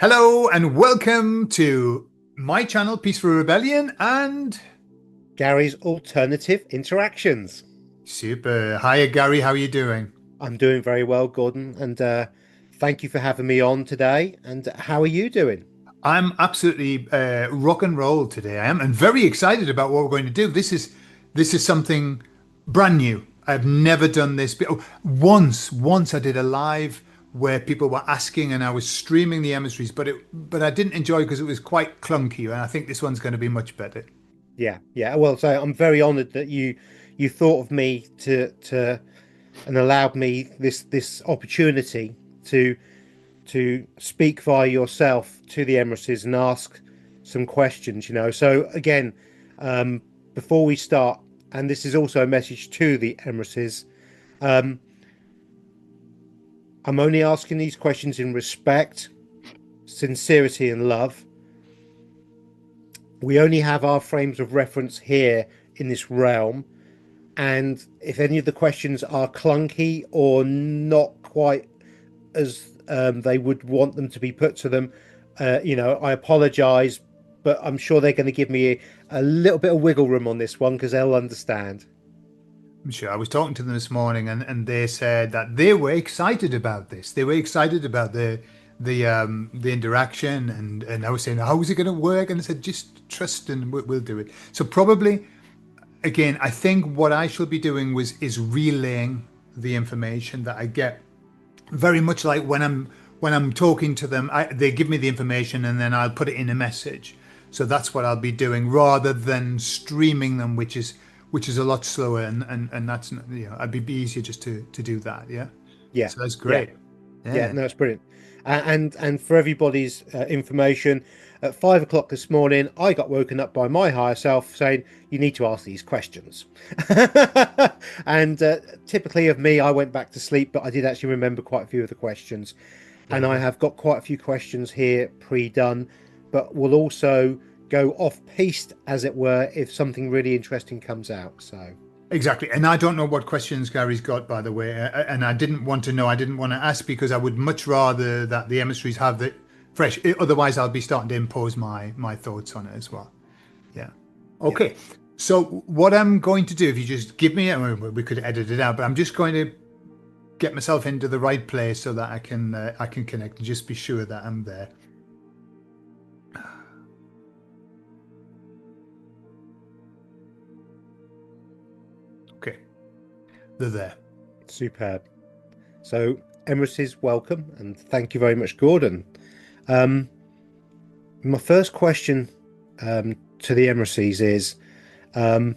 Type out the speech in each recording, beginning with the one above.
Hello and welcome to my channel, Peaceful Rebellion, and Gary's Alternative Interactions. super. Hiya, Gary. How are you doing? I'm doing very well, Gordon, and thank you for having me on today. And how are you doing? I'm absolutely rock and roll today. I am, and very excited about what we're going to do. This is something brand new. I've never done this. Once I did a live where people were asking, and I was streaming the emissaries, but I didn't enjoy because it was quite clunky. And I think this one's going to be much better. Yeah. Well, so I'm very honoured that you thought of me to and allowed me this opportunity to to speak via yourself to the Emissaries and ask some questions. So again, um, before we start, and this is also a message to the Emissaries. Um, I'm only asking these questions in respect, sincerity, and love. We only have our frames of reference here in this realm. And if any of the questions are clunky or not quite as they would want them to be put to them, I apologize, but I'm sure they're going to give me a little bit of wiggle room on this one because they'll understand. I'm sure. I was talking to them this morning, and they said that they were excited about this. They were excited about the interaction, and I was saying, how is it going to work? And they said, just trust and we'll do it. So probably, again, I think what I shall be doing is relaying the information that I get, very much like when I'm talking to them. They give me the information, and then I'll put it in a message. So that's what I'll be doing rather than streaming them, which is a lot slower, and that's not, it'd be easier just to do that. Yeah. Yeah, So that's yeah, great. yeah. Yeah. No, it's brilliant. And for everybody's information, at 5 o'clock this morning, I got woken up by my higher self saying, "You need to ask these questions." And typically of me, I went back to sleep, but I did actually remember quite a few of the questions. And Very I good. have got quite a few questions here pre-done, but we'll also go off piste, as it were, if something really interesting comes out. So Exactly. And I don't know what questions Gary's got, by the way. And I didn't want to know. I didn't want to ask because I would much rather that the emissaries have the fresh. Otherwise, I'll be starting to impose my thoughts on it as well. Yeah. yeah, Okay. So what I'm going to do, if you just give me, I mean, we could edit it out, but I'm just going to get myself into the right place so that I can connect and just be sure that I'm there. Okay. They're there. superb. So Emissaries, welcome, and thank you very much, Gordon. Um, my first question to the Emissaries is, um,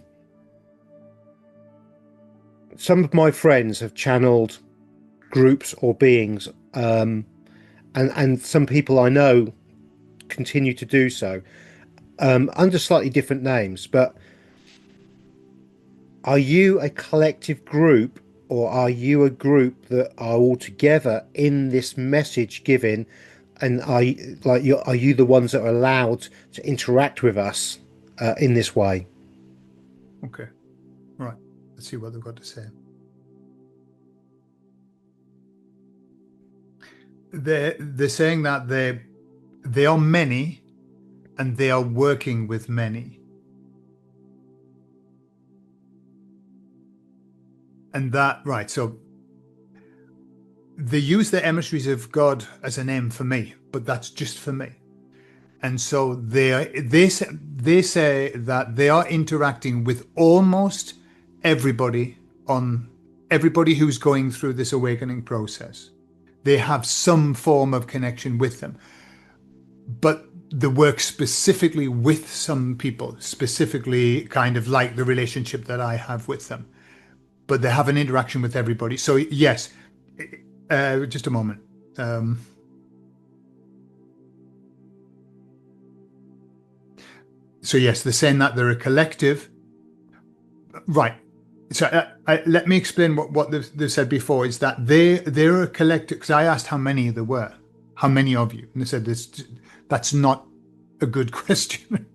some of my friends have channeled groups or beings, and some people I know continue to do so, under slightly different names. But are you a collective group, or are you a group that are all together in this message giving? And are you the ones that are allowed to interact with us in this way? Okay. All right. Let's see what they've got to say. They're saying that they are many and they are working with many. And that, right, so they use the emissaries of God as a name for me, but that's just for me. And so they say that they are interacting with almost everybody on everybody who's going through this awakening process. They have some form of connection with them, but the work specifically with some people, specifically kind of like the relationship that I have with them, but they have an interaction with everybody. So yes, just a moment. Um, so yes, they're saying that they're a collective, right? So let me explain what they've said before. Is that they're a collective? Because I asked how many there were, how many of you, and they said that's not a good question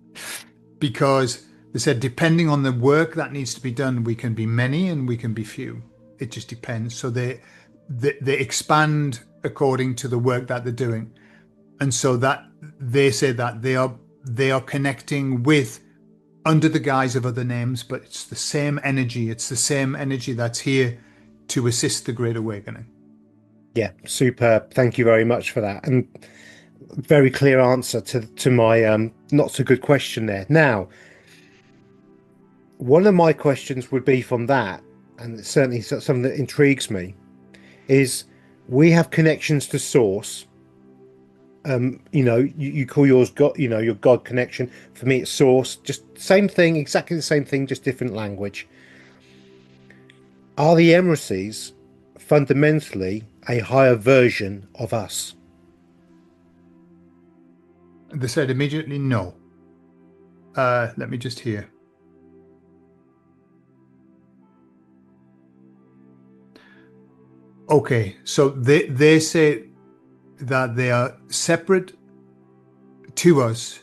because they said depending on the work that needs to be done, we can be many and we can be few. It just depends. So they expand according to the work that they're doing. and so that they say that they are connecting with under the guise of other names, but it's the same energy. It's the same energy that's here to assist the Great Awakening. Yeah, superb. Thank you very much for that. And very clear answer to my not so good question there. Now, one of my questions would be from that, and it's certainly something that intrigues me, is we have connections to source. You call yours God, your God connection. For me, it's source. Just same thing, exactly the same thing, just different language. Are the Emissaries fundamentally a higher version of us? They said immediately no. Let me just hear. Okay, so they say that they are separate to us.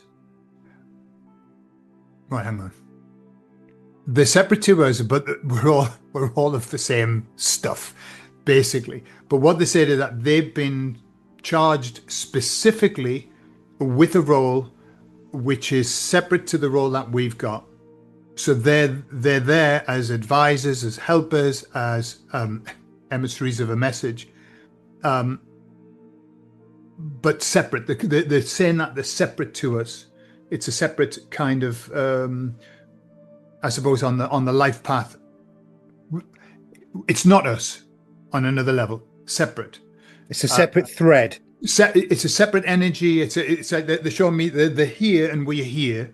Right, hang on. They're separate to us, but we're all of the same stuff, basically. But what they said is that they've been charged specifically with a role which is separate to the role that we've got. So they're there as advisors, as helpers, as emissaries of a message, but separate. They're saying that they're separate to us. It's a separate kind of, I suppose, on the life path. It's not us on another level. Separate. It's a separate thread. It's a separate energy. It's like they're showing me they're here and we're here,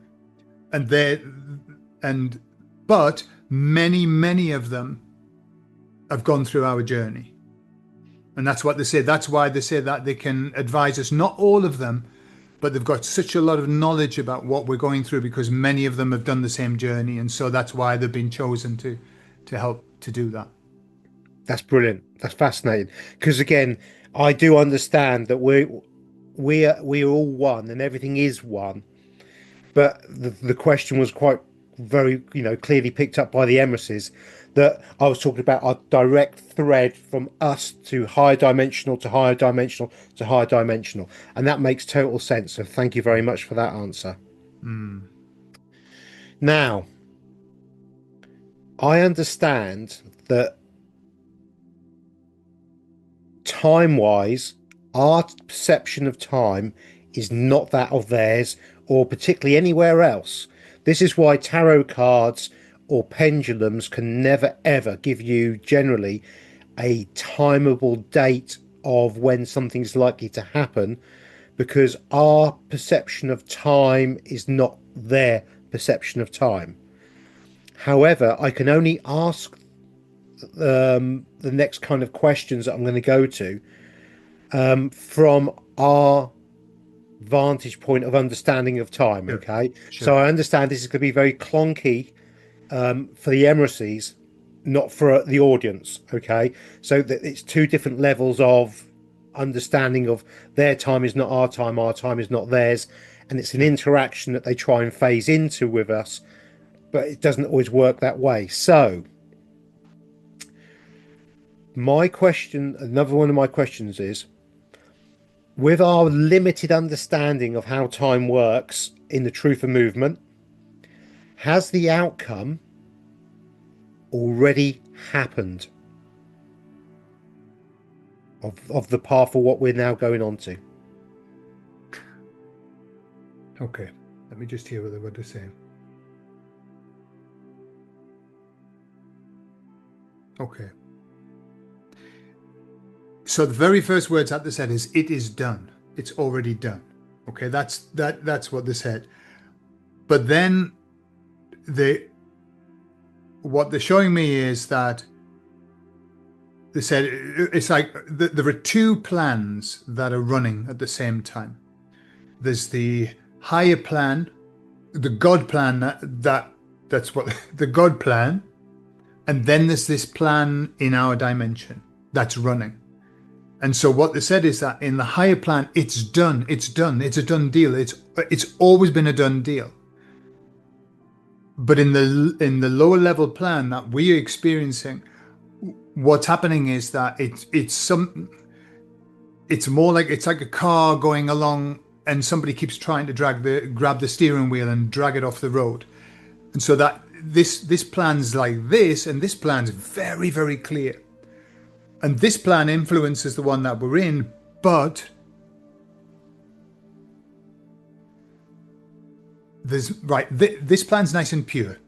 but many of them have gone through our journey, and that's what they say. That's why they say that they can advise us. Not all of them, but they've got such a lot of knowledge about what we're going through because many of them have done the same journey, and so that's why they've been chosen to help to do that. That's brilliant. That's fascinating. Because again, I do understand that we're all one and everything is one. But the question was quite very, clearly picked up by the emissaries, that I was talking about a direct thread from us to higher dimensional to higher dimensional to higher dimensional. And that makes total sense. So thank you very much for that answer. Now, I understand that time-wise, our perception of time is not that of theirs, or particularly anywhere else. This is why tarot cards or pendulums can never ever give you generally a timeable date of when something's likely to happen, because our perception of time is not their perception of time. However, I can only ask the next kind of questions that I'm going to go to from our vantage point of understanding of time. Sure. Okay, Sure. So I understand this is going to be very clunky for the emissaries, not for the audience. Okay, so that it's two different levels of understanding of their time is not our time is not theirs, and it's an interaction that they try and phase into with us, but it doesn't always work that way. So my question, another one of my questions is, with our limited understanding of how time works in the truth of movement, has the outcome already happened of the path of what we're now going on to? Okay, let me just hear what they're saying. Okay. So the very first words that they said is, "It is done. It's already done." Okay, that's what they said. But then what they're showing me is that they said it's like there are two plans that are running at the same time. There's the higher plan, the God plan, that's what the God plan, and then there's this plan in our dimension that's running. And so what they said is that in the higher plan, it's done. It's done. It's a done deal. It's always been a done deal. But in the lower level plan that we are experiencing, what's happening is that it's more like it's like a car going along and somebody keeps trying to grab the steering wheel and drag it off the road. And so that this plan's like this, and this plan's very, very clear. And this plan influences the one that we're in, but this plan's nice and pure,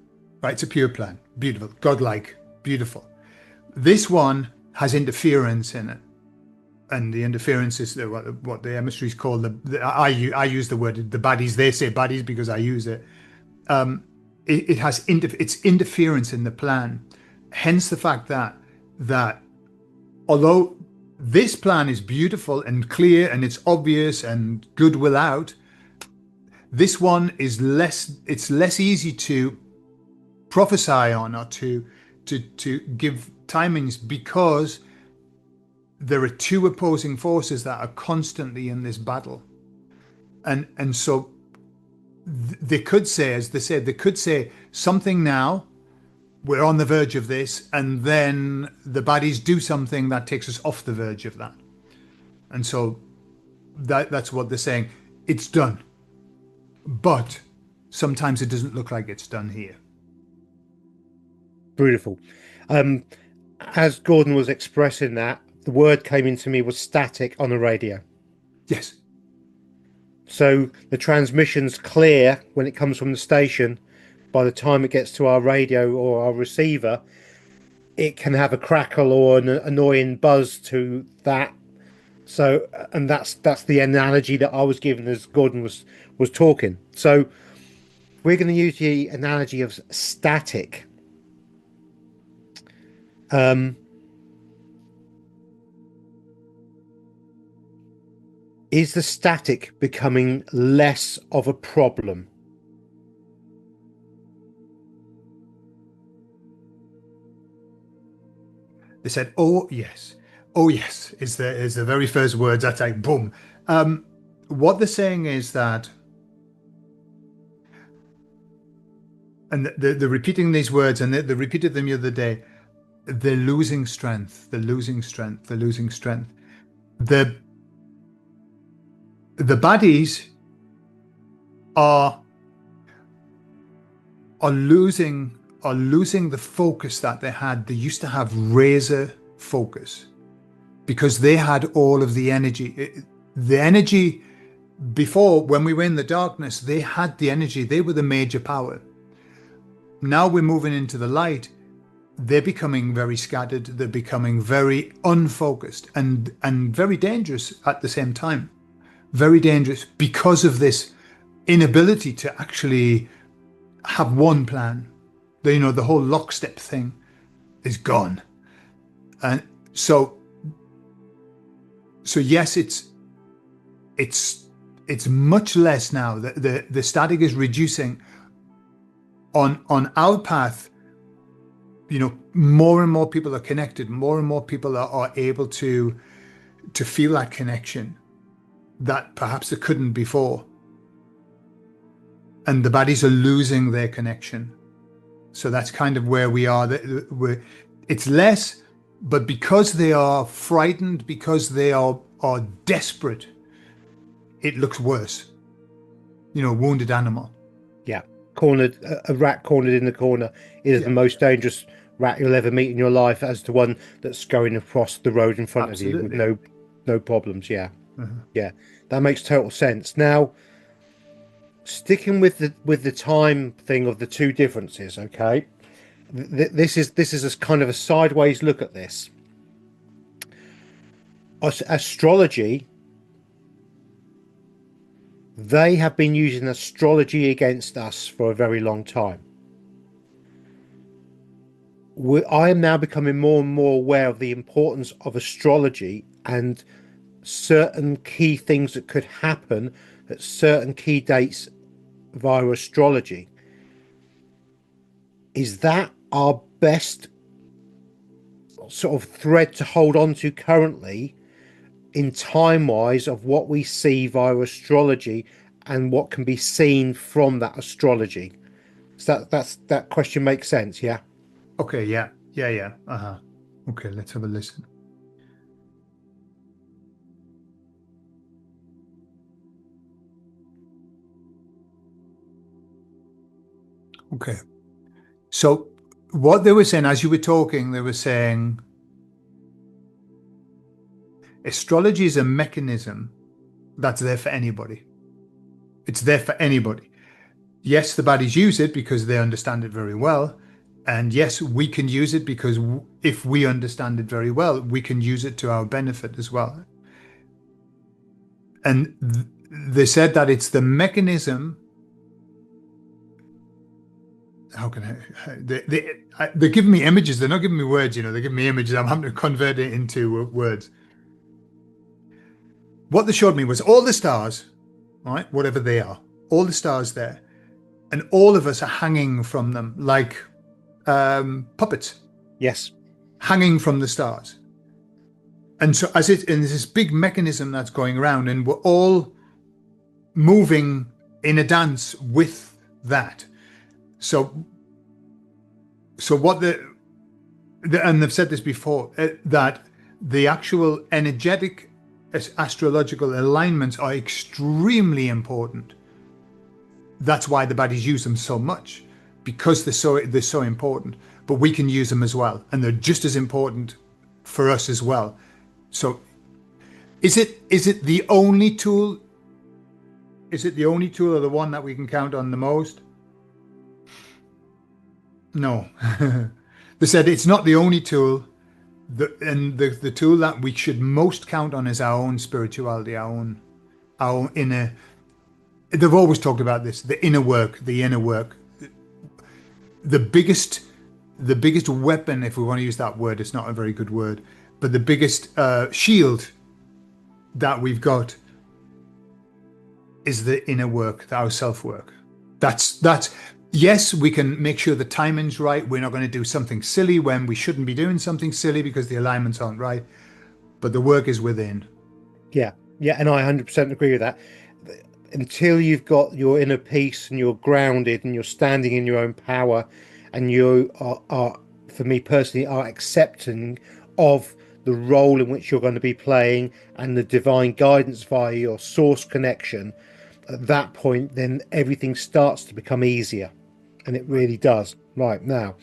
right? It's a pure plan, beautiful, godlike, beautiful. This one has interference in it, and the interference is what the emissaries call I use the word the baddies. They say baddies because I use it. It has it's interference in the plan, hence the fact that although this plan is beautiful and clear and it's obvious and good without, this one is less easy to prophesy on or to give timings, because there are two opposing forces that are constantly in this battle. And so they could say, as they said, they could say something now, we're on the verge of this, and then the baddies do something that takes us off the verge of that. And so that's what they're saying. It's done. But sometimes it doesn't look like it's done here. Beautiful. As Gordon was expressing that, the word came into me was static on the radio. Yes. So the transmission's clear when it comes from the station. By the time it gets to our radio or our receiver, it can have a crackle or an annoying buzz to that. So, and that's the analogy that I was given as Gordon was talking. So we're going to use the analogy of static. Is the static becoming less of a problem? They said, "Oh yes, oh yes," is the very first words. That's like boom. What they're saying is that, and they're repeating these words, and they repeated them the other day. They're losing strength. They're losing strength. They're losing strength. The baddies are losing the focus that they had. They used to have razor focus because they had all of the energy. The energy before, when we were in the darkness, they had the energy. They were the major power. Now we're moving into the light. They're becoming very scattered. They're becoming very unfocused and very dangerous at the same time. Very dangerous because of this inability to actually have one plan. The whole lockstep thing is gone. And so yes, it's much less now. The static is reducing on our path. More and more people are connected. More and more people are able to feel that connection that perhaps they couldn't before. And the baddies are losing their connection. So that's kind of where we are. It's less, but because they are frightened, because they are desperate, it looks worse. Wounded animal. Yeah, cornered. A rat cornered in the corner is the most dangerous rat you'll ever meet in your life, as the one that's going across the road in front Absolutely. of you with no problems. Yeah, Uh-huh. yeah, that makes total sense. Now, sticking with the time thing of the two differences, okay. This is a kind of a sideways look at this. Astrology, they have been using astrology against us for a very long time. I am now becoming more and more aware of the importance of astrology and certain key things that could happen at certain key dates via astrology. Is that our best sort of thread to hold on to currently in time-wise of what we see via astrology and what can be seen from that astrology? So that question makes sense, yeah? Okay, yeah. Uh-huh. Okay, let's have a listen. Okay. So what they were saying as you were talking, they were saying astrology is a mechanism that's there for anybody. It's there for anybody. Yes, the baddies use it because they understand it very well. And yes, we can use it because if we understand it very well, we can use it to our benefit as well. And they said that it's the mechanism. How can they're giving me images. They're not giving me words, you know, they're giving me images. I'm having to convert it into words. What they showed me was all the stars, right? Whatever they are, all the stars there. And all of us are hanging from them like puppets. Yes. Hanging from the stars. And so and there's this big mechanism that's going around, and we're all moving in a dance with that. So what and they've said this before, that the actual energetic astrological alignments are extremely important. That's why the baddies use them so much, because they're so important. But we can use them as well, and they're just as important for us as well. So is it the only tool? Is it the only tool, or the one that we can count on the most? No. They said it's not the only tool. The tool that we should most count on is our own spirituality, our own inner. They've always talked about this, the inner work. The biggest weapon, if we want to use that word, it's not a very good word, but the biggest shield that we've got is the inner work, our self-work. That's yes, we can make sure the timing's right. We're not going to do something silly when we shouldn't be doing something silly because the alignments aren't right. But the work is within. Yeah, and I 100% agree with that. Until you've got your inner peace and you're grounded and you're standing in your own power, and you are for me personally, are accepting of the role in which you're going to be playing and the divine guidance via your source connection, at that point, then everything starts to become easier. And it really does. Right, now,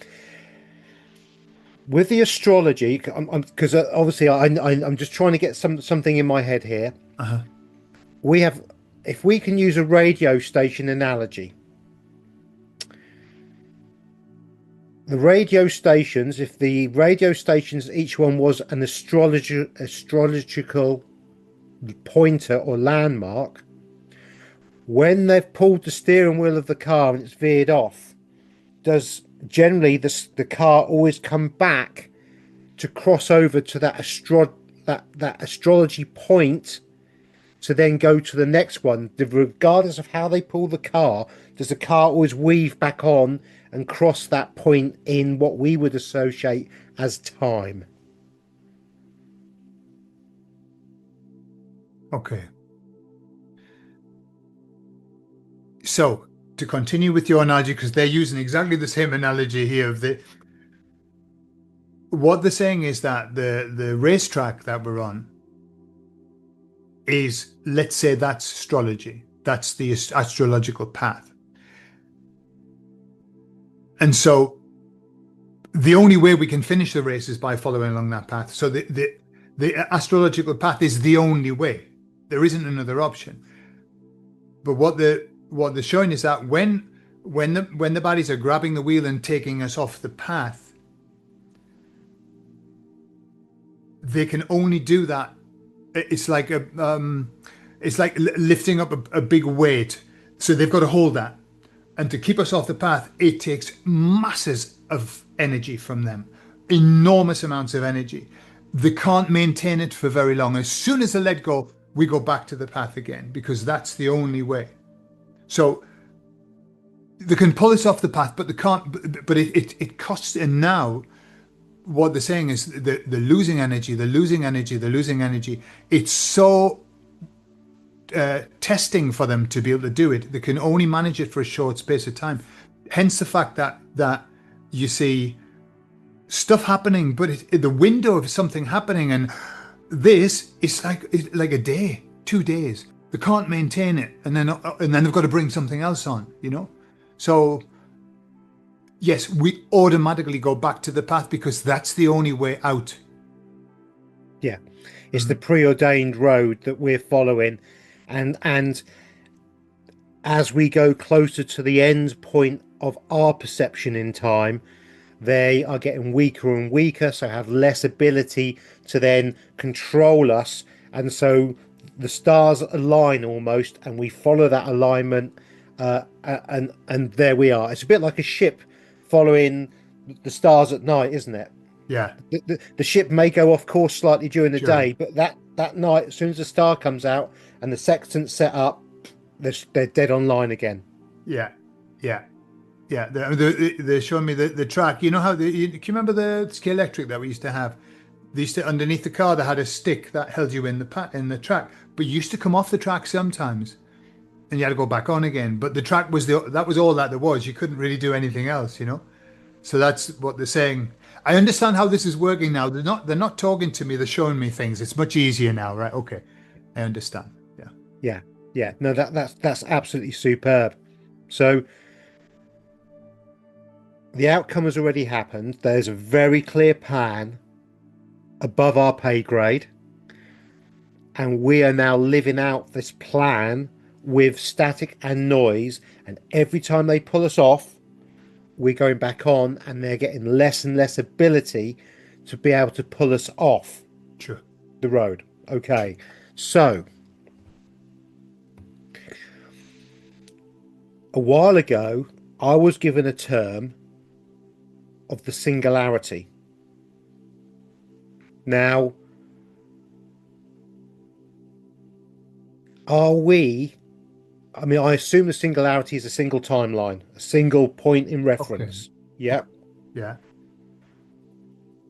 with the astrology, because obviously I'm just trying to get something in my head here. Uh-huh. We have, if we can use a radio station analogy, the radio stations, if the radio stations, each one was an astrological pointer or landmark, when they've pulled the steering wheel of the car and it's veered off, does generally the car always come back to cross over to that astrology point to then go to the next one, regardless of how they pull the car? Does the car always weave back on and cross that point in what we would associate as time? Okay. So to continue with your analogy, because they're using exactly the same analogy here of what they're saying is that the racetrack that we're on is, let's say, that's astrology. That's the astrological path. And so the only way we can finish the race is by following along that path. So the astrological path is the only way. There isn't another option. But what they're showing is that when the baddies are grabbing the wheel and taking us off the path, they can only do that. It's like lifting up a big weight. So they've got to hold that. And to keep us off the path, it takes masses of energy from them, enormous amounts of energy. They can't maintain it for very long. As soon as they let go, we go back to the path again, because that's the only way. So they can pull us off the path, but they can't. But it costs. And now, what they're saying is they're losing energy. They're losing energy. They're losing energy. It's so testing for them to be able to do it. They can only manage it for a short space of time. Hence the fact that you see stuff happening, but the window of something happening, and this is like a day, 2 days. They can't maintain it, and then they've got to bring something else on. So yes, we automatically go back to the path because that's the only way out. Yeah, it's the Mhm. preordained road that we're following, and as we go closer to the end point of our perception in time, they are getting weaker and weaker, so have less ability to then control us. And so the stars align almost, and we follow that alignment, and there we are. It's a bit like a ship following the stars at night, isn't it? Yeah, The ship may go off course slightly during the sure. day, but that night, as soon as the star comes out and the sextant's set up, they're dead online again. Yeah, yeah, yeah. They're showing me the track. You know how can you remember the ski electric that we used to have? They used to underneath the car. They had a stick that held you in the track, but you used to come off the track sometimes, and you had to go back on again. But the track was that was all that there was. You couldn't really do anything else, you know. So that's what they're saying. I understand how this is working now. They're not talking to me. They're showing me things. It's much easier now, right? Okay, I understand. Yeah. Yeah, yeah. No, that's absolutely superb. So the outcome has already happened. There's a very clear plan above our pay grade, and we are now living out this plan with static and noise. And every time they pull us off, we're going back on, and they're getting less and less ability to be able to pull us off Sure. the road. Okay, so a while ago, I was given a term of the singularity. Now, are we? I mean, I assume the singularity is a single timeline, a single point in Okay. reference. Yep. Yeah.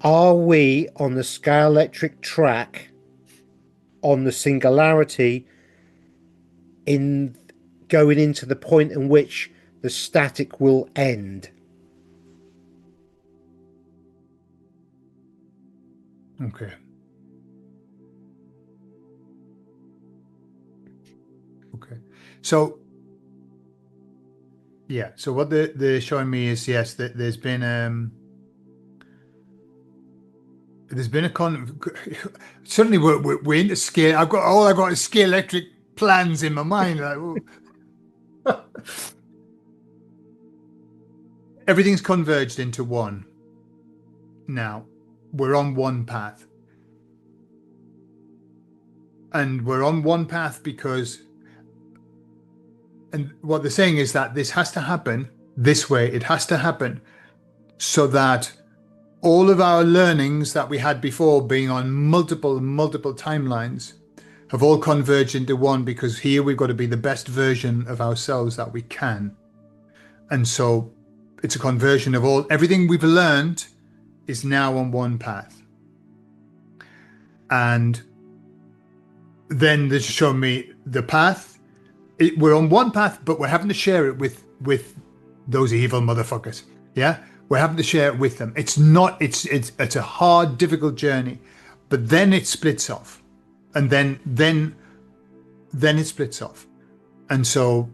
Are we on the scalelectric track on the singularity in going into the point in which the static will end? Okay. Okay. So yeah. So what they're showing me is yes, that there's been a suddenly we're into scale. I've got is scale electric plans in my mind. Like, oh. Everything's converged into one. Now we're on one path, and we're on one path because, and what they're saying is that this has to happen this way. It has to happen so that all of our learnings that we had before, being on multiple timelines, have all converged into one, because here we've got to be the best version of ourselves that we can. And so it's a conversion of everything we've learned is now on one path. And then they show me the path. We're on one path, but we're having to share it with those evil motherfuckers. Yeah, we're having to share it with them. It's not. It's a hard, difficult journey, but then it splits off, and then it splits off, and so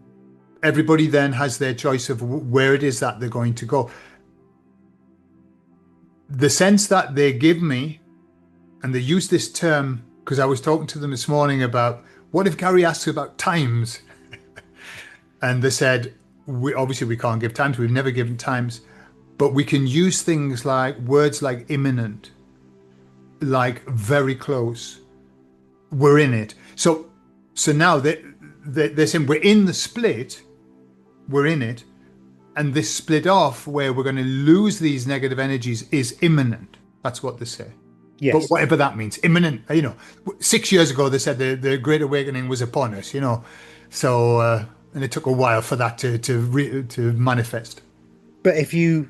everybody then has their choice of where it is that they're going to go. The sense that they give me, and they use this term because I was talking to them this morning about what if Gary asks about times, and they said we can't give times. We've never given times, but we can use things like words like imminent, like very close. We're in it. So now they're saying we're in the split. We're in it, and this split off where we're going to lose these negative energies is imminent. That's what they say. But Yes. whatever that means, imminent. 6 years ago they said the Great Awakening was upon us. So and it took a while for that to manifest. But if you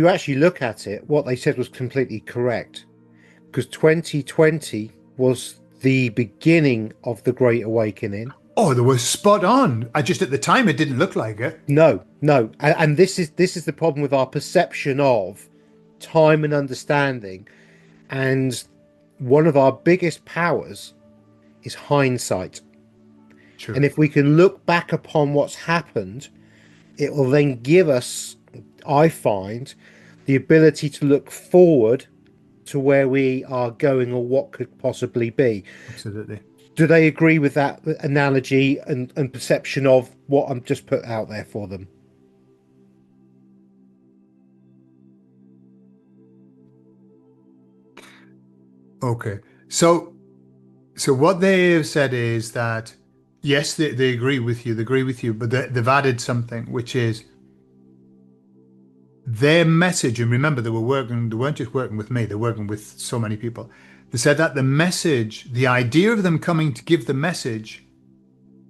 actually look at it, what they said was completely correct, because 2020 was the beginning of the Great Awakening. Oh, they were spot on. I just at the time it didn't look like it. No, no, and this is the problem with our perception of time and understanding. And one of our biggest powers is hindsight. Sure. And if we can look back upon what's happened, it will then give us I find the ability to look forward to where we are going or what could possibly be. Absolutely. Do they agree with that analogy and perception of what I'm just put out there for them? Okay. So what they have said is that yes, they agree with you. They agree with you, but they've added something, which is their message. And remember, they weren't just working with me. They're working with so many people. They said that the message, the idea of them coming to give the message,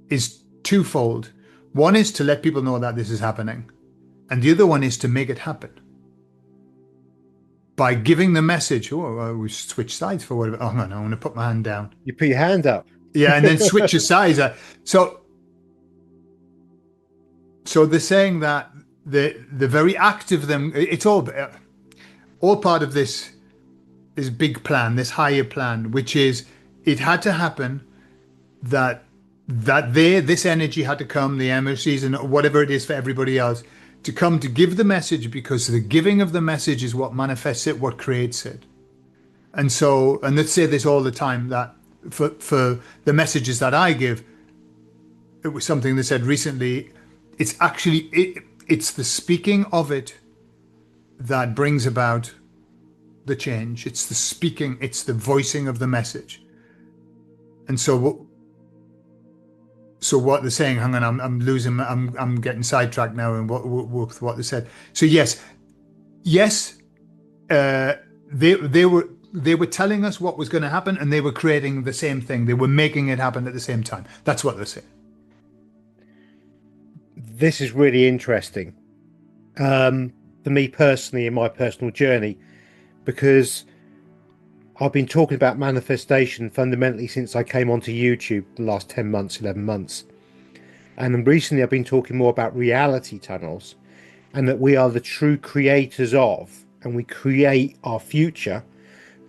is twofold. One is to let people know that this is happening, and the other one is to make it happen by giving the message. Oh, we switch sides for whatever. Oh no, no, I'm going to put my hand down. You put your hand up. Yeah, and then switch your sides. So they're saying that the very act of them, it's all part of this big plan, this higher plan, which is it had to happen that this energy had to come, the emissaries and whatever it is for everybody else, to come to give the message, because the giving of the message is what manifests it, what creates it. And they say this all the time, that for the messages that I give, it was something they said recently, it's actually it's the speaking of it that brings about the change. It's the speaking, it's the voicing of the message. And so what they're saying, hang on, I'm getting sidetracked now, and what they said. So yes, they were telling us what was going to happen, and they were creating the same thing. They were making it happen at the same time. That's what they're saying. This is really interesting for me personally in my personal journey, because I've been talking about manifestation fundamentally since I came onto YouTube the last 10 months, 11 months. And then recently I've been talking more about reality tunnels, and that we are the true creators of, and we create our future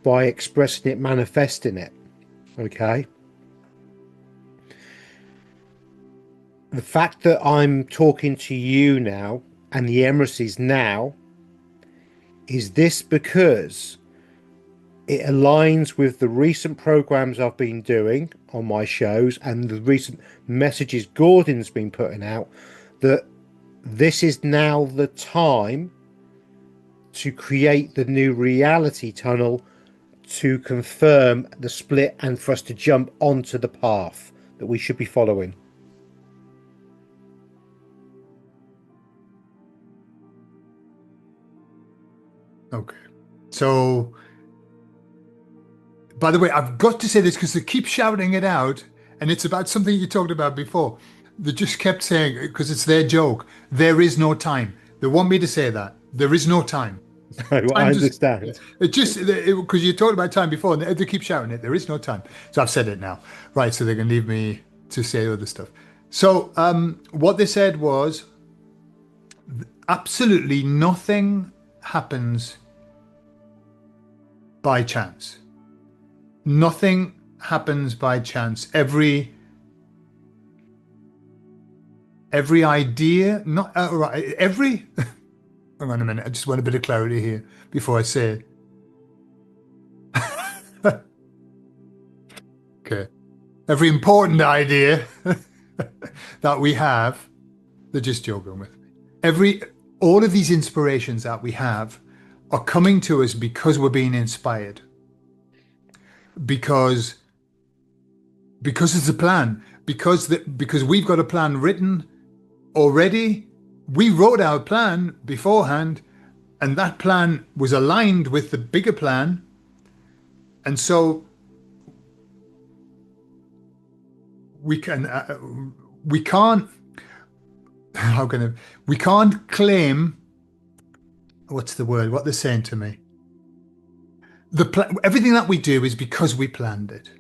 by expressing it, manifesting it. Okay. The fact that I'm talking to you now and the Emissaries now, is this because it aligns with the recent programs I've been doing on my shows and the recent messages Gordon's been putting out, that this is now the time to create the new reality tunnel to confirm the split and for us to jump onto the path that we should be following? Okay. So, by the way, I've got to say this because they keep shouting it out, and it's about something you talked about before. They just kept saying, because it's their joke, there is no time. They want me to say that. There is no time. I Time understand. because you talked about time before, and they keep shouting it. There is no time. So I've said it now. Right, so they can leave me to say other stuff. So what they said was, absolutely nothing happens by chance. Nothing happens by chance. Every idea, not right. Every. Hang on a minute. I just want a bit of clarity here before I say it. Okay. Every important idea that we have, they're just joking with me. All of these inspirations that we have are coming to us because we're being inspired. Because it's a plan. Because we've got a plan written already. We wrote our plan beforehand, and that plan was aligned with the bigger plan. And so we can't claim, what's the word? What they're saying to me. Everything that we do is because we planned it.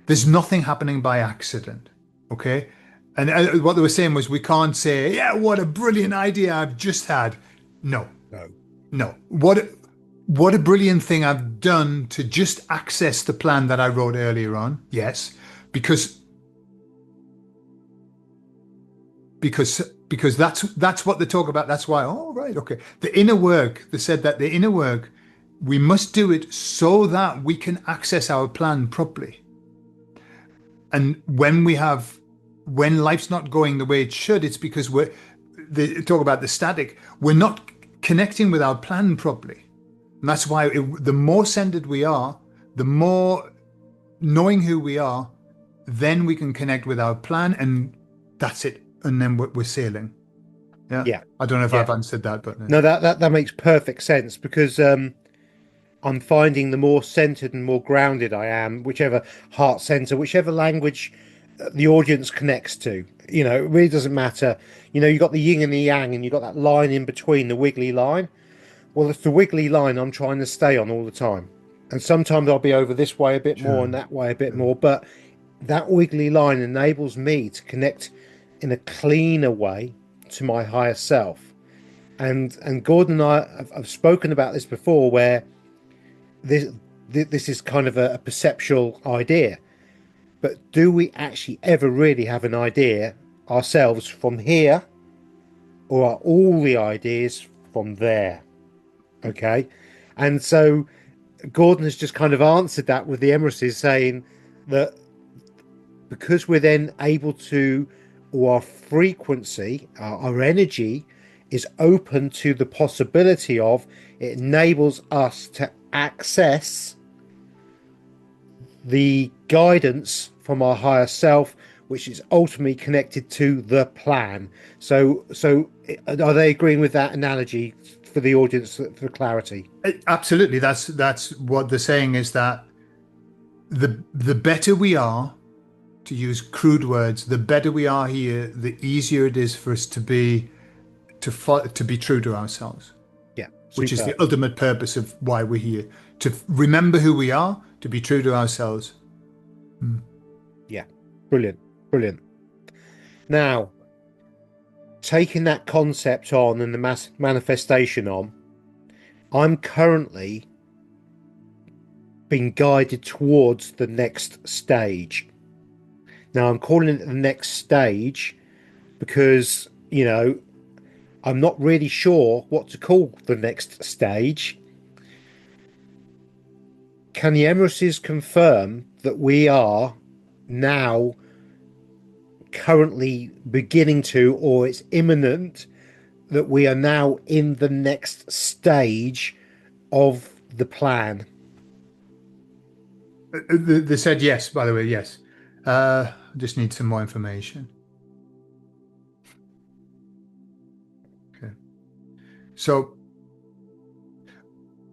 There's nothing happening by accident. Okay. And what they were saying was, we can't say, yeah, what a brilliant idea I've just had. No. What a brilliant thing I've done to just access the plan that I wrote earlier on. Yes. Because because that's what they talk about. That's why, oh, right, okay. The inner work, they said that the inner work, we must do it so that we can access our plan properly. And when life's not going the way it should, it's because they talk about the static, we're not connecting with our plan properly. And that's why the more centered we are, the more knowing who we are, then we can connect with our plan, and that's it. And then we're sailing. Yeah. Yeah. I don't know if Yeah. I've answered that, but No, that makes perfect sense, because I'm finding the more centered and more grounded I am, whichever heart center, whichever language the audience connects to, it really doesn't matter. You've got the yin and the yang, and you've got that line in between, the wiggly line. Well, it's the wiggly line I'm trying to stay on all the time. And sometimes I'll be over this way a bit more and that way a bit more. But that wiggly line enables me to connect in a cleaner way to my higher self. And Gordon and I have spoken about this before, where this is kind of a perceptual idea. But do we actually ever really have an idea ourselves from here, or are all the ideas from there? Okay. And so Gordon has just kind of answered that with the Emissaries, saying that because we're then able to, or our frequency, our energy is open to the possibility of, it enables us to access the guidance from our higher self, which is ultimately connected to the plan. So are they agreeing with that analogy for the audience, for clarity? absolutely. That's what they're saying, is that the better we are, to use crude words, the better we are here, the easier it is for us to be true to ourselves. Yeah, which is the ultimate purpose of why we're here, to remember who we are, to be true to ourselves. Yeah, brilliant. Now, taking that concept on and the manifestation on, I'm currently being guided towards the next stage. Now, I'm calling it the next stage because, I'm not really sure what to call the next stage. Can the Emissaries confirm that we are now currently beginning to, or it's imminent, that we are now in the next stage of the plan? They said yes, by the way, yes. I just need some more information. Okay. So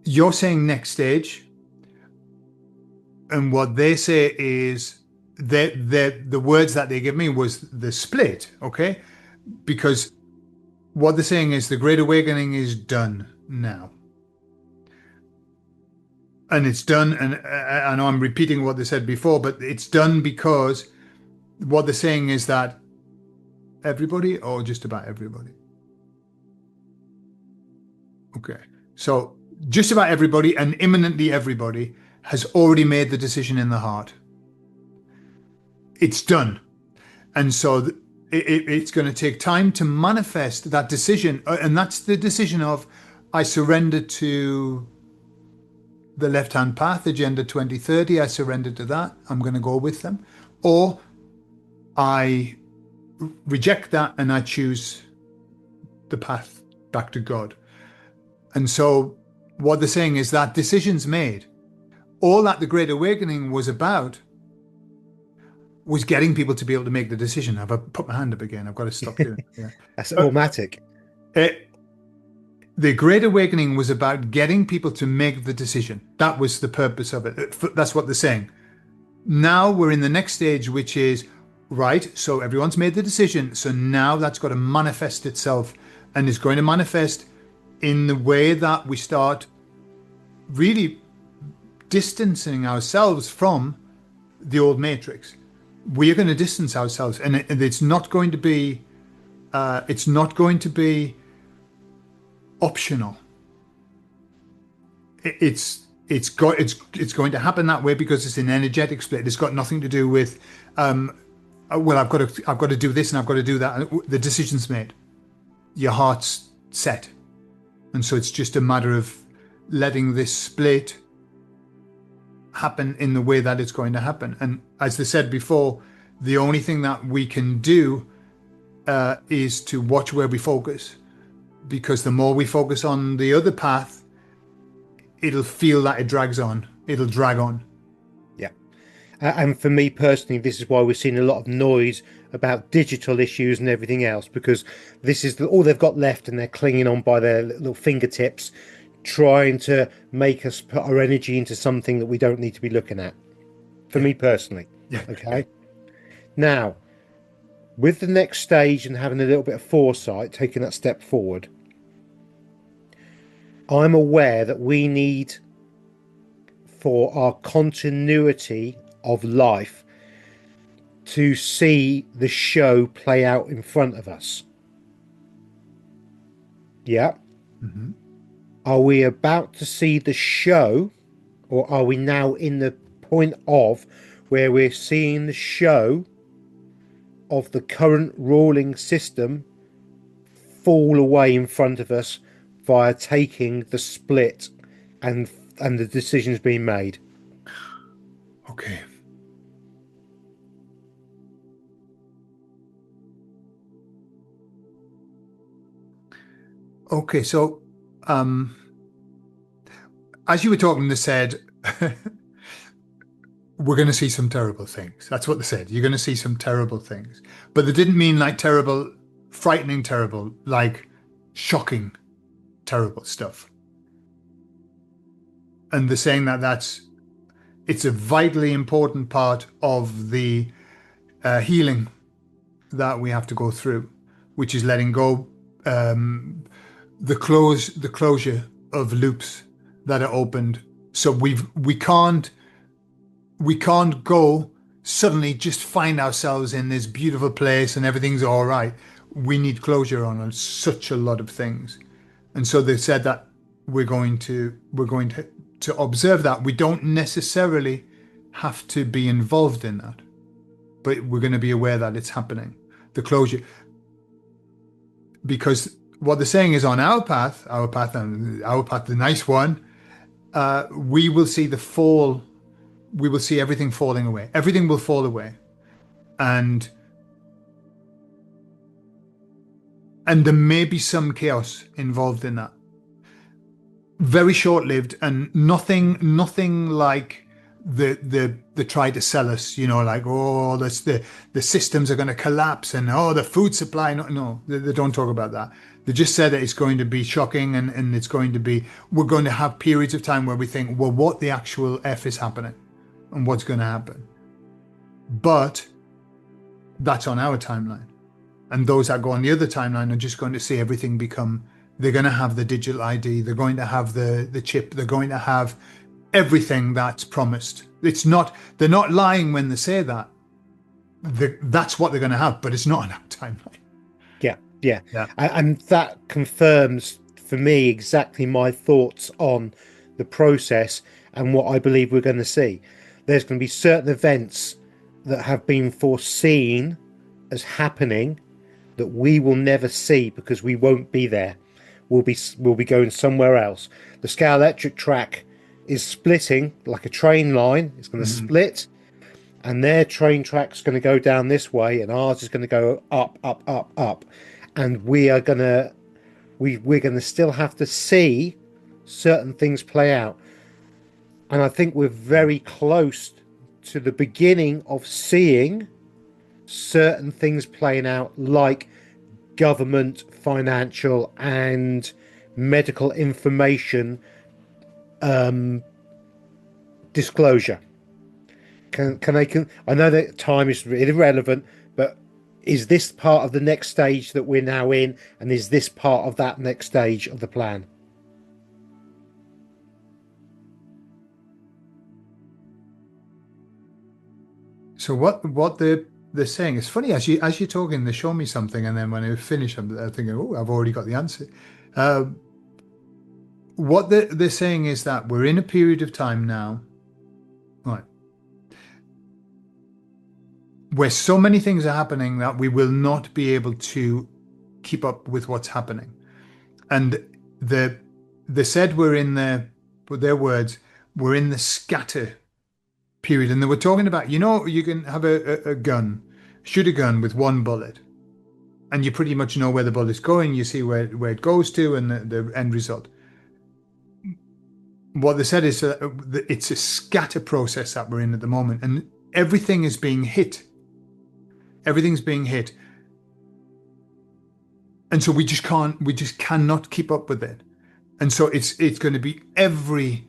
you're saying next stage, and what they say is the words that they give me was the split, okay? Because what they're saying is the Great Awakening is done now. And it's done, and I know I'm repeating what they said before, but it's done because what they're saying is that everybody, or just about everybody? Okay. So just about everybody, and imminently everybody, has already made the decision in the heart. It's done. And so it's going to take time to manifest that decision. And that's the decision of, I surrender to the left-hand path, Agenda 2030. I surrender to that. I'm going to go with them. Or I reject that and I choose the path back to God. And so what they're saying is that decision's made. All that the Great Awakening was about was getting people to be able to make the decision. Have I put my hand up again? I've got to stop doing it. Yeah. That's automatic. The Great Awakening was about getting people to make the decision. That was the purpose of it. That's what they're saying. Now we're in the next stage, which is, right, so everyone's made the decision. So now that's got to manifest itself, and is going to manifest in the way that we start really distancing ourselves from the old matrix. We are going to distance ourselves, and it's not going to be optional. It's going to happen that way because it's an energetic split. It's got nothing to do with well, I've got to do this and I've got to do that. The decision's made. your heart's set. And so it's just a matter of letting this split happen in the way that it's going to happen. And as they said before, the only thing that we can do is to watch where we focus, because the more we focus on the other path, it'll feel that it drags on. It'll drag on. Yeah. And for me personally, this is why we're seeing a lot of noise about digital issues and everything else, because this is all they've got left, and they're clinging on by their little fingertips, trying to make us put our energy into something that we don't need to be looking at. For me personally. Yeah. Okay. Now, with the next stage and having a little bit of foresight, taking that step forward, I'm aware that we need, for our continuity of life, to see the show play out in front of us. Yeah. Mm-hmm. Are we about to see the show, or are we now in the point of where we're seeing the show of the current ruling system fall away in front of us via taking the split and the decisions being made? Okay. Okay, so as you were talking, they said we're going to see some terrible things. That's what they said. You're going to see some terrible things. But they didn't mean like terrible, frightening, terrible, like shocking, terrible stuff. And they're saying that it's a vitally important part of the healing that we have to go through, which is letting go, the closure of loops that are opened. So we can't go suddenly just find ourselves in this beautiful place and everything's all right. We need closure on such a lot of things. And so they said that we're going to observe that. We don't necessarily have to be involved in that, but we're going to be aware that it's happening, the closure. Because what they're saying is, on our path, the nice one, we will see the fall. We will see everything falling away. Everything will fall away. And there may be some chaos involved in that. Very short-lived, and nothing like the try to sell us, like, oh, the systems are going to collapse, and oh, the food supply. No, they don't talk about that. They just said that it's going to be shocking, and it's going to be, we're going to have periods of time where we think, well, what the actual F is happening and what's going to happen. But that's on our timeline. And those that go on the other timeline are just going to see everything become, they're going to have the digital ID, they're going to have the chip, they're going to have everything that's promised. They're not lying when they say that. That's what they're going to have, but it's not on our timeline. Yeah. And that confirms for me exactly my thoughts on the process and what I believe we're going to see. There's going to be certain events that have been foreseen as happening that we will never see because we won't be there. We'll be going somewhere else. The Scale-Electric track is splitting like a train line. It's going to split, and their train track's going to go down this way, and ours is going to go up, up, up, up. And we're going to still have to see certain things play out. And I think we're very close to the beginning of seeing certain things playing out, like government, financial, and medical information disclosure. I know that time is irrelevant, but is this part of the next stage that we're now in, and is this part of that next stage of the plan? So what they're saying, it's funny, as you're talking, they show me something, and then when I finish, I'm thinking, oh, I've already got the answer. What they're saying is that we're in a period of time now, right, where so many things are happening that we will not be able to keep up with what's happening. And they said we're in the, with their words, we're in the scatter period. And they were talking about, you can have a gun, shoot a gun with one bullet, and you pretty much know where the bullet's going. You see where it goes to and the end result. What they said is it's a scatter process that we're in at the moment, and everything is being hit. Everything's being hit. And so we just cannot keep up with it. And so it's going to be every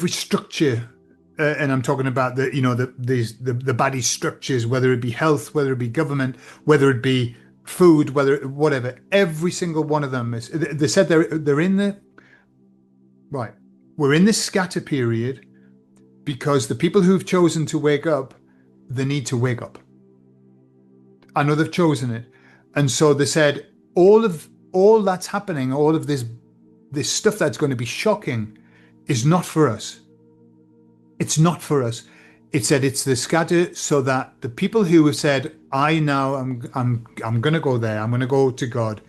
structure, and I'm talking about the body structures, whether it be health, whether it be government, whether it be food, whatever. Every single one of them is. They said they're in the right. We're in this scatter period because the people who've chosen to wake up, they need to wake up. I know they've chosen it, and so they said all that's happening, all of this stuff that's going to be shocking, is not for us. It's not for us. It said it's the scatter, so that the people who have said, I'm going to go there, I'm going to go to God,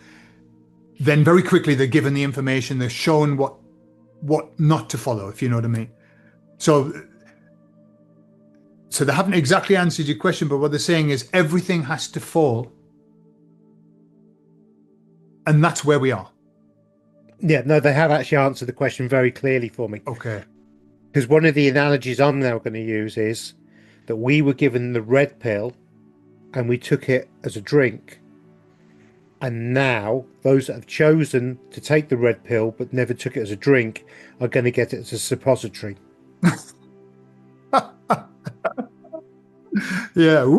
then very quickly they're given the information, they're shown what not to follow, if you know what I mean. So they haven't exactly answered your question, but what they're saying is everything has to fall. And that's where we are. Yeah, no, they have actually answered the question very clearly for me. Okay. Because one of the analogies I'm now going to use is that we were given the red pill and we took it as a drink. And now those that have chosen to take the red pill but never took it as a drink are going to get it as a suppository. Yeah.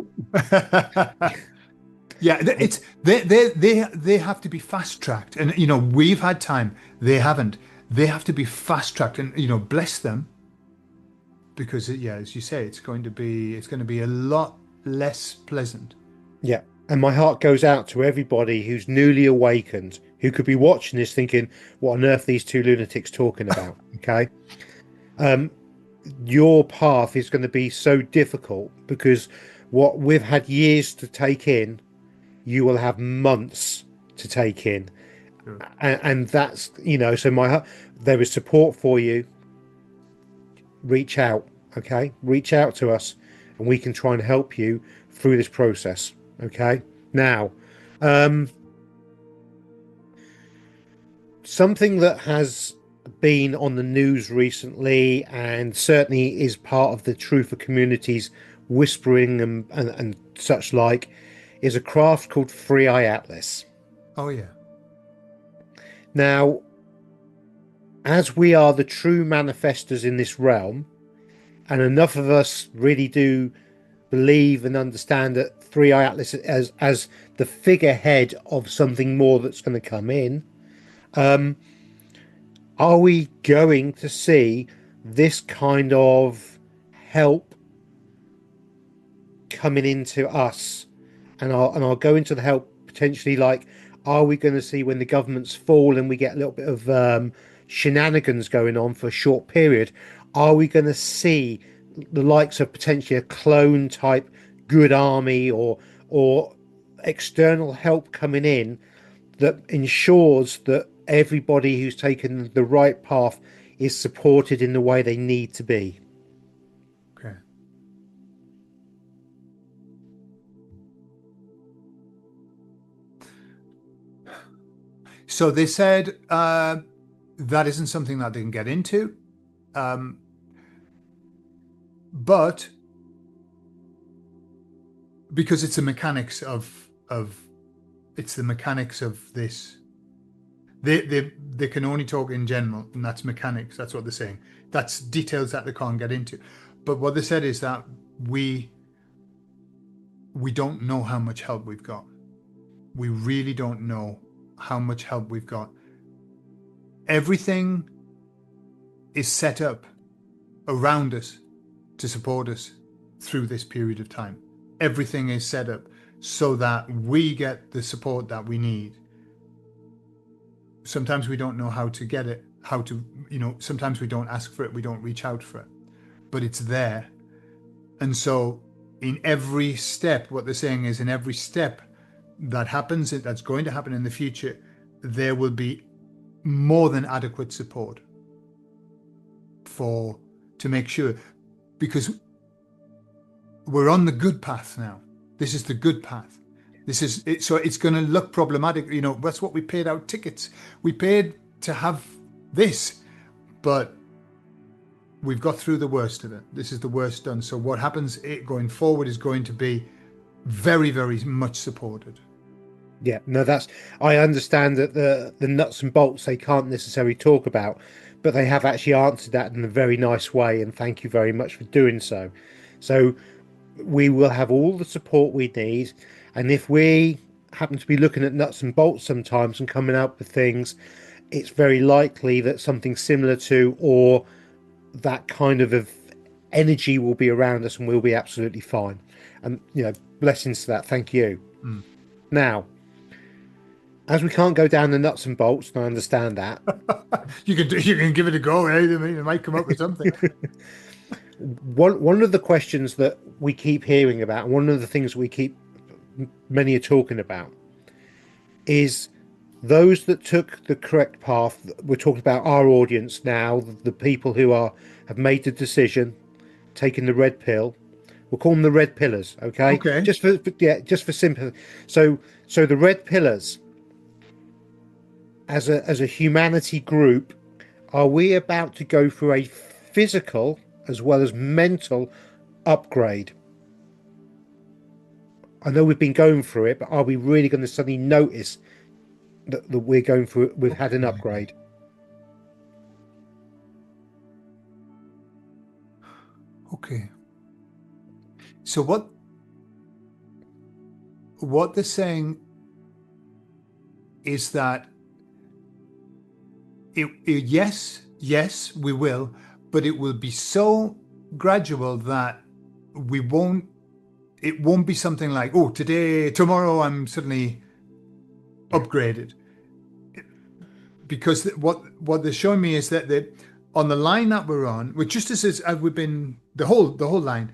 Yeah, it's they have to be fast tracked, and we've had time. They haven't. They have to be fast tracked, and bless them, because as you say, it's going to be a lot less pleasant. Yeah, and my heart goes out to everybody who's newly awakened, who could be watching this thinking, "What on earth are these two lunatics talking about?" Okay. Your path is going to be so difficult because what we've had years to take in, you will have months to take in. Sure. And that's, so there is support for you. Reach out, okay? Reach out to us and we can try and help you through this process, okay? Now, something that has been on the news recently and certainly is part of the truther community's whispering and such like is a craft called Three Eye Atlas. Oh yeah. Now, as we are the true manifestors in this realm, and enough of us really do believe and understand that Three Eye Atlas as the figurehead of something more that's going to come in, are we going to see this kind of help coming into us? And I'll go into the help potentially, like, are we going to see when the governments fall and we get a little bit of shenanigans going on for a short period? Are we going to see the likes of potentially a clone type good army or external help coming in that ensures that everybody who's taken the right path is supported in the way they need to be? Okay. So they said that isn't something that they can get into, but because it's the mechanics of this. They can only talk in general, and that's mechanics. That's what they're saying. That's details that they can't get into. But what they said is that we don't know how much help we've got. We really don't know how much help we've got. Everything is set up around us to support us through this period of time. Everything is set up so that we get the support that we need. Sometimes we don't know how to get it, sometimes we don't ask for it, we don't reach out for it, but it's there. And so in every step, what they're saying is in every step that happens, that's going to happen in the future, there will be more than adequate support for to make sure, because we're on the good path now. This is the good path. This is it. So it's going to look problematic. You know, that's what we paid out tickets. We paid to have this, but we've got through the worst of it. This is the worst done. So what happens going forward is going to be very, very much supported. Yeah, no, that's I understand that the nuts and bolts they can't necessarily talk about, but they have actually answered that in a very nice way, and thank you very much for doing so. So we will have all the support we need, and if we happen to be looking at nuts and bolts sometimes and coming up with things, it's very likely that something similar to or that kind of energy will be around us and we'll be absolutely fine. And blessings to that. Thank you. Mm. Now, as we can't go down the nuts and bolts, and I understand that. You can give it a go. Eh? I mean, it might come up with something. One of the questions that we keep hearing about, and one of the things many are talking about, is those that took the correct path. We're talking about our audience now, the people who have made the decision, taking the red pill. We'll call them the red pillars, okay? Okay. Just for sympathy. So the red pillars, as a humanity group, are we about to go through a physical as well as mental upgrade? I know we've been going through it, but are we really going to suddenly notice that we're going through it? We've had an upgrade. Okay. So what they're saying is that yes, we will, but it will be so gradual that it won't be something like, oh, tomorrow I'm suddenly upgraded. Because what they're showing me is that on the line that we're on, which just as we've been the whole line,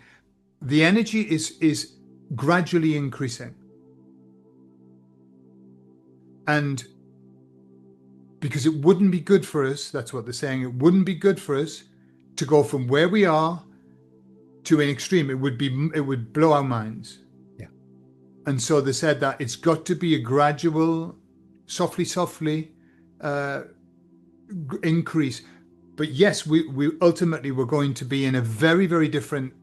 the energy is gradually increasing. And because it wouldn't be good for us, that's what they're saying, it wouldn't be good for us to go from where we are to an extreme. It would blow our minds. Yeah. And so they said that it's got to be a gradual, softly increase. But yes, we ultimately we're going to be in a very, very different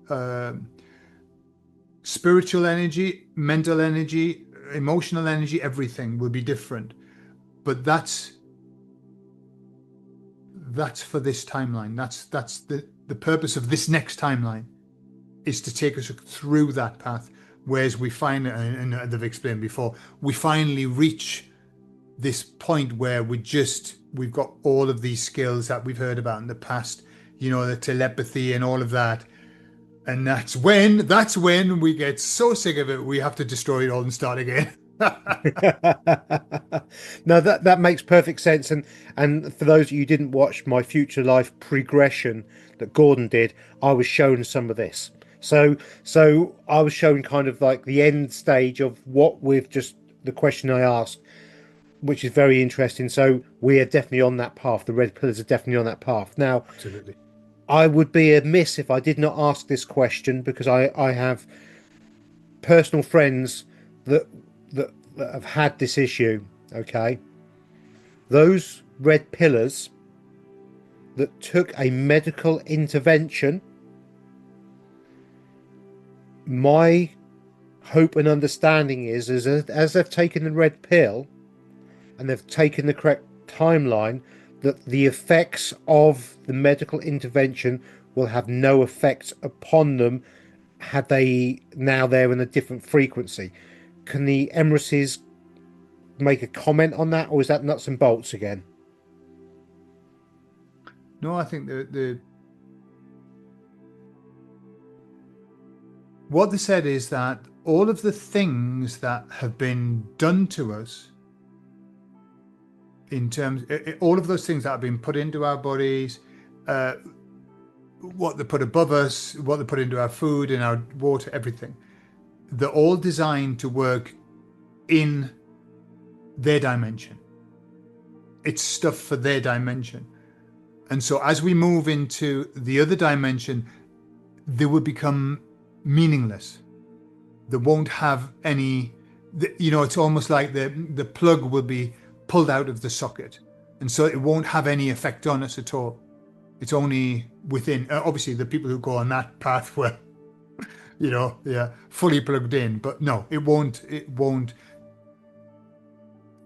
spiritual energy, mental energy, emotional energy, everything will be different. But that's for this timeline. That's the purpose of this next timeline, is to take us through that path. Whereas we find, and they've explained before, we finally reach this point where we've got all of these skills that we've heard about in the past, the telepathy and all of that. And that's when we get so sick of it, we have to destroy it all and start again. No, that makes perfect sense. And for those of you who didn't watch my future life progression that Gordon did, I was shown some of this. So I was shown kind of like the end stage of what the question I asked, which is very interesting. So we are definitely on that path. The red pillars are definitely on that path. Now, Absolutely. I would be amiss if I did not ask this question, because I have personal friends that have had this issue. Okay, those red pillars that took a medical intervention, my hope and understanding is as they've taken the red pill and they've taken the correct timeline, that the effects of the medical intervention will have no effect upon them had they're in a different frequency. Can the Emissaries make a comment on that, or is that nuts and bolts again? No, I think what they said is that all of the things that have been done to us, in terms, all of those things that have been put into our bodies, what they put above us, what they put into our food and our water, everything. They're all designed to work in their dimension. It's stuff for their dimension. And so as we move into the other dimension, they will become meaningless. They won't have any, it's almost like the plug will be pulled out of the socket. And so it won't have any effect on us at all. It's only within, obviously the people who go on that path were, fully plugged in, but no, it won't.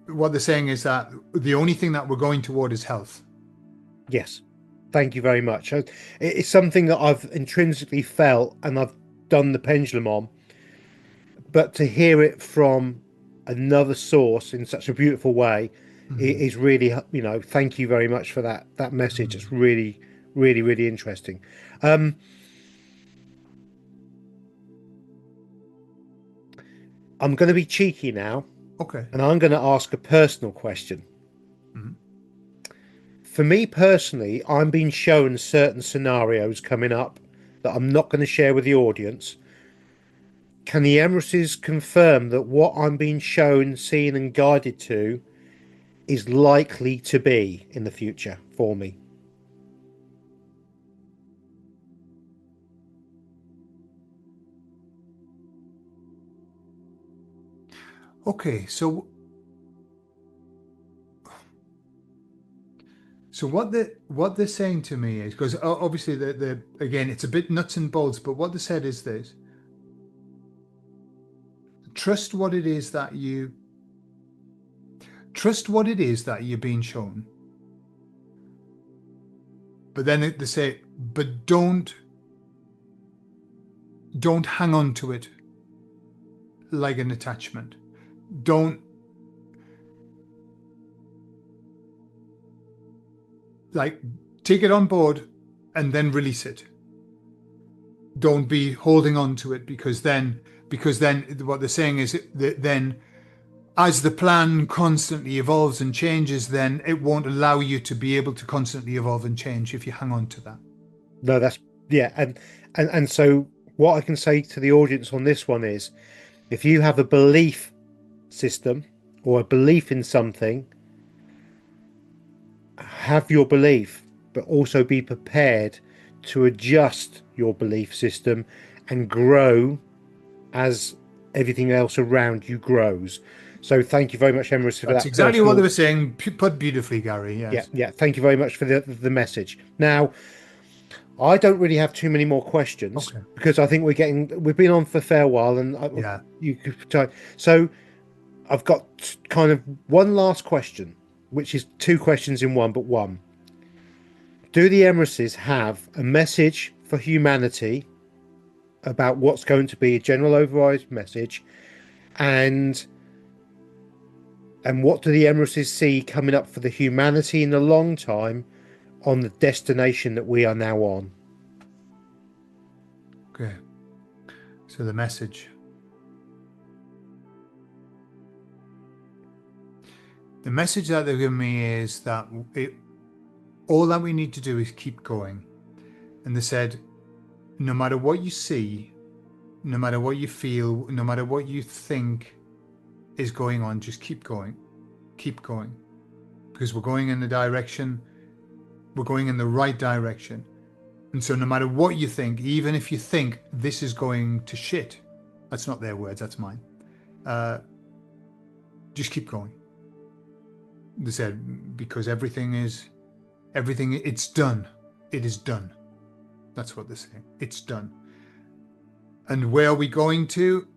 What they're saying is that the only thing that we're going toward is health. Yes. Thank you very much. It's something that I've intrinsically felt and I've done the pendulum on, but to hear it from another source in such a beautiful way is really, thank you very much for that message. It's really, really, really interesting. I'm going to be cheeky now. Okay. And I'm going to ask a personal question. For me personally, I'm being shown certain scenarios coming up that I'm not going to share with the audience. Can the Emissaries confirm that what I'm being shown, seen and guided to is likely to be in the future for me? Okay, so what they're saying to me is, because obviously the again it's a bit nuts and bolts, but what they said is this: trust what it is that you're being shown. But then they say, but don't hang on to it like an attachment. Don't take it on board and then release it. Don't be holding on to it because then what they're saying is that then as the plan constantly evolves and changes, then it won't allow you to be able to constantly evolve and change if you hang on to that. No, that's and so what I can say to the audience on this one is, if you have a belief system or a belief in something, have your belief, but also be prepared to adjust your belief system and grow as everything else around you grows. So thank you very much, Emissaries, for That's that. exactly what they were saying, put beautifully, Gary. Yes. Yeah. Thank you very much for the message. Now, I don't really have too many more questions Okay. because I think we've been on for a fair while, and Yeah. you could try. So I've got kind of one last question, which is two questions in one, but one. Do the Emissaries have a message for humanity about what's going to be a general override message, and what do the Emissaries see coming up for the humanity in the long time on the destination that we are now on? Okay. So the message. The message that they've given me is that all that we need to do is keep going. And they said, no matter what you see, no matter what you feel, no matter what you think is going on, just keep going. Keep going. Because we're going in the right direction. And so no matter what you think, even if you think this is going to shit, that's not their words, that's mine. Just keep going. They said, because everything, it's done. It is done. That's what they're saying. It's done. And where are we going to?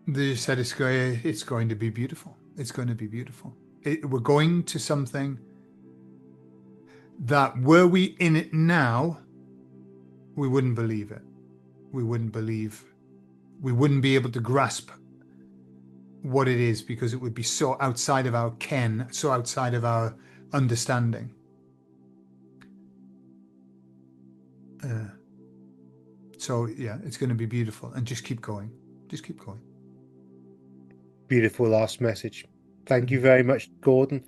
They said it's going to be beautiful. It's going to be beautiful. We're going to something that were we in it now, we wouldn't believe it. We wouldn't be able to grasp what it is, because it would be so outside of our ken, so outside of our understanding. So yeah, it's going to be beautiful, and just keep going. Just keep going. Beautiful last message. Thank you very much, Gordon.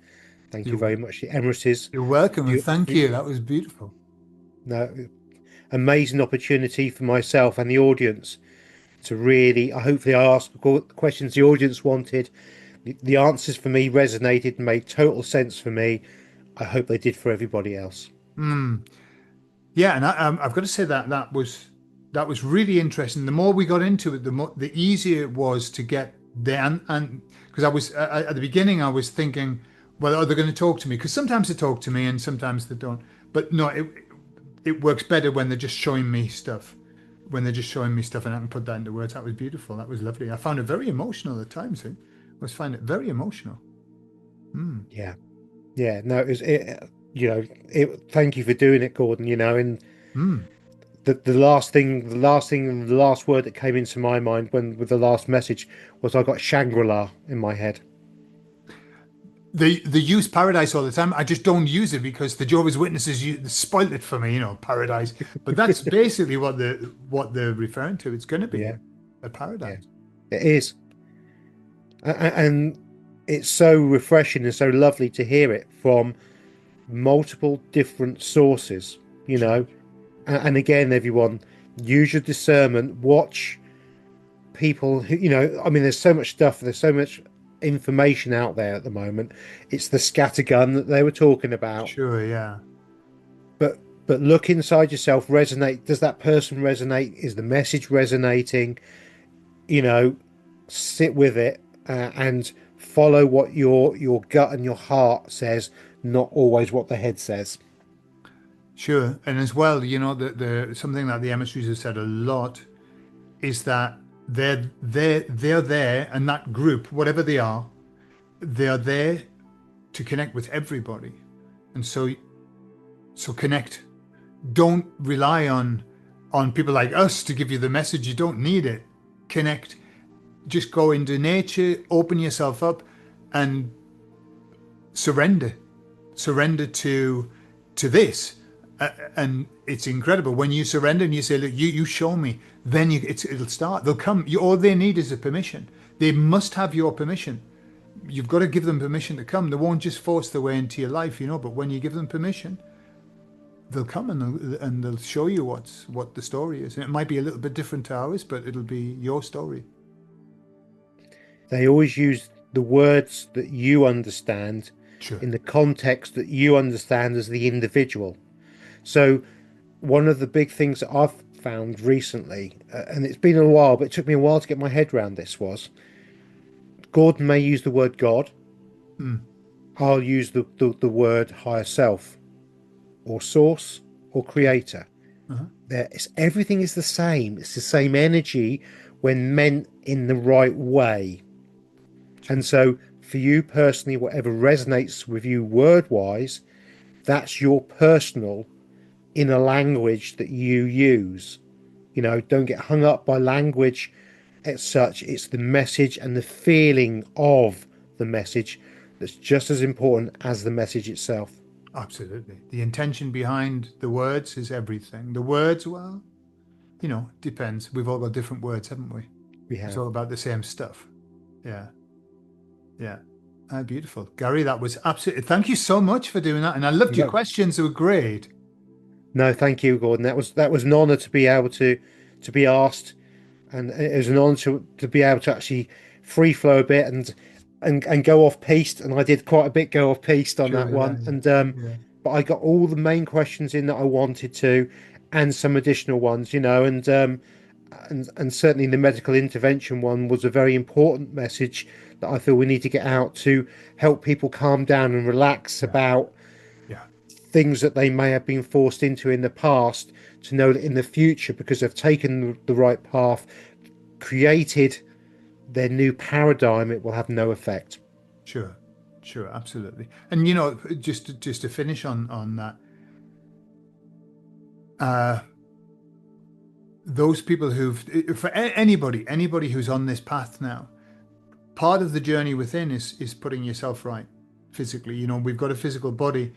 Thank you very much, the Emissaries. You're welcome, and You, thank you. That was beautiful. no, amazing opportunity for myself and the audience to really, hopefully I asked the questions the audience wanted. The answers for me resonated and made total sense for me. I hope they did for everybody else. Yeah, and I've got to say that that was really interesting. The more we got into it, the easier it was to get there. And because I was at the beginning, I was thinking, well, are they going to talk to me? Because sometimes they talk to me and sometimes they don't. But no, it works better when they're just showing me stuff. When they're just showing me stuff and I can put that into words. That was beautiful. That was lovely. I found it very emotional at times. I was finding it very emotional. Yeah, yeah. No, it was it. Thank you for doing it, Gordon. And Mm. the last word that came into my mind when with the last message was I got Shangri-La in my head. They use paradise all the time. I just don't use it because the Jehovah's Witnesses spoiled it for me, paradise. But that's basically what they're referring to. It's going to be Yeah, a yeah, paradise. it is, and it's so refreshing and so lovely to hear it from multiple different sources. You Sure. know, and again, everyone, use your discernment. Watch people who, I mean, there's so much stuff, there's so much information out there at the moment. It's the scattergun that they were talking about. Sure, yeah. But look inside yourself. Resonate. Does that person resonate? Is the message resonating? You know, sit with it and follow what your gut and your heart says, not always what the head says. Sure. And as well, the something that the emissaries have said a lot is that they're there, and that group, whatever they are, they're there to connect with everybody. And so connect. Don't rely on people like us to give you the message. You don't need it. Connect. Just go into nature, open yourself up, and surrender. Surrender to this. And it's incredible when you surrender and you say, "Look, you show me." Then it'll start. They'll come. All they need is a permission. They must have your permission. You've got to give them permission to come. They won't just force their way into your life, But when you give them permission, they'll come and they'll show you what the story is. And it might be a little bit different to ours, but it'll be your story. They always use the words that you understand Sure. in the context that you understand as the individual. So one of the big things that I've found recently, and it's been a while, but it took me a while to get my head around this, was Gordon may use the word God. Mm. I'll use the word higher self or source or creator. Uh-huh. Everything is the same. It's the same energy when meant in the right way. And so for you personally, whatever resonates with you word wise, that's your personal inner language that you use. Don't get hung up by language as such. It's the message and the feeling of the message that's just as important as the message itself. Absolutely. The intention behind the words is everything. The words, well, depends. We've all got different words, haven't we? We It's have. all about the same stuff. Yeah. Yeah. Beautiful. Gary, that was absolutely, thank you so much for doing that. And I loved your No, questions. They were great. no, thank you, Gordon. That was an honour to be able to be asked, and it was an honour to be able to actually free flow a bit and go off piste. And I did quite a bit go off piste on that Sure. Yeah. one. And Yeah. but I got all the main questions in that I wanted to, and some additional ones, and certainly the medical intervention one was a very important message that I feel we need to get out to help people calm down and relax Yeah. about Yeah. things that they may have been forced into in the past, to know that in the future, because they've taken the right path, created their new paradigm, it will have no effect. Sure. Sure. Absolutely. And, just to finish on that, those people for anybody who's on this path now, part of the journey within is putting yourself right physically. We've got a physical body.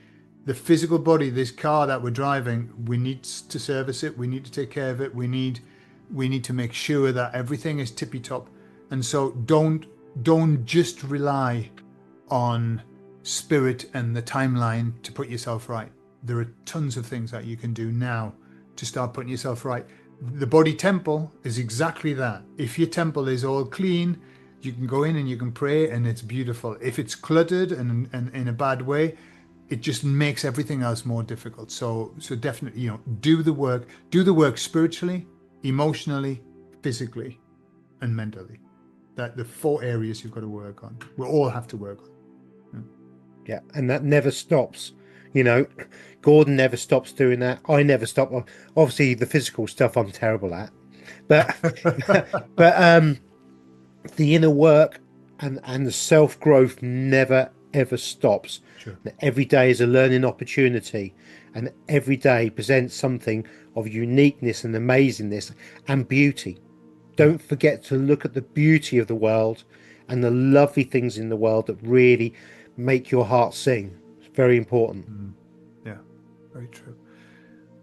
The physical body, this car that we're driving, we need to service it. We need to take care of it. We need to make sure that everything is tippy top. And so don't just rely on spirit and the timeline to put yourself right. There are tons of things that you can do now to start putting yourself right. The body temple is exactly that. If your temple is all clean, you can go in and you can pray and it's beautiful. If it's cluttered and in a bad way, it just makes everything else more difficult. So definitely, do the work spiritually, emotionally, physically, and mentally. That the 4 areas you've got to work on. We all have to work on. Yeah, and that never stops. You know, Gordon never stops doing that. I never stop. Obviously, the physical stuff I'm terrible at, but but the inner work and the self growth never ever stops. Sure. Every day is a learning opportunity, and every day presents something of uniqueness and amazingness and beauty. Don't forget to look at the beauty of the world and the lovely things in the world that really make your heart sing. It's very important. Yeah, very true.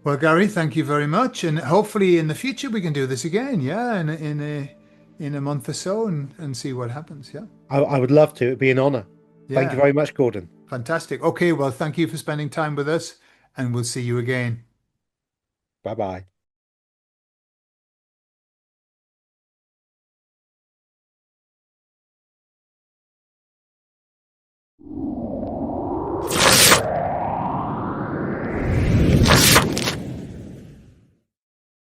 Well, Gary, thank you very much, and hopefully in the future we can do this again. Yeah, in a month or so, and see what happens. Yeah. I would love to. It'd be an honor. Thank you Yeah. very much, Gordon. Fantastic. Okay, well, thank you for spending time with us, and we'll see you again. Bye bye.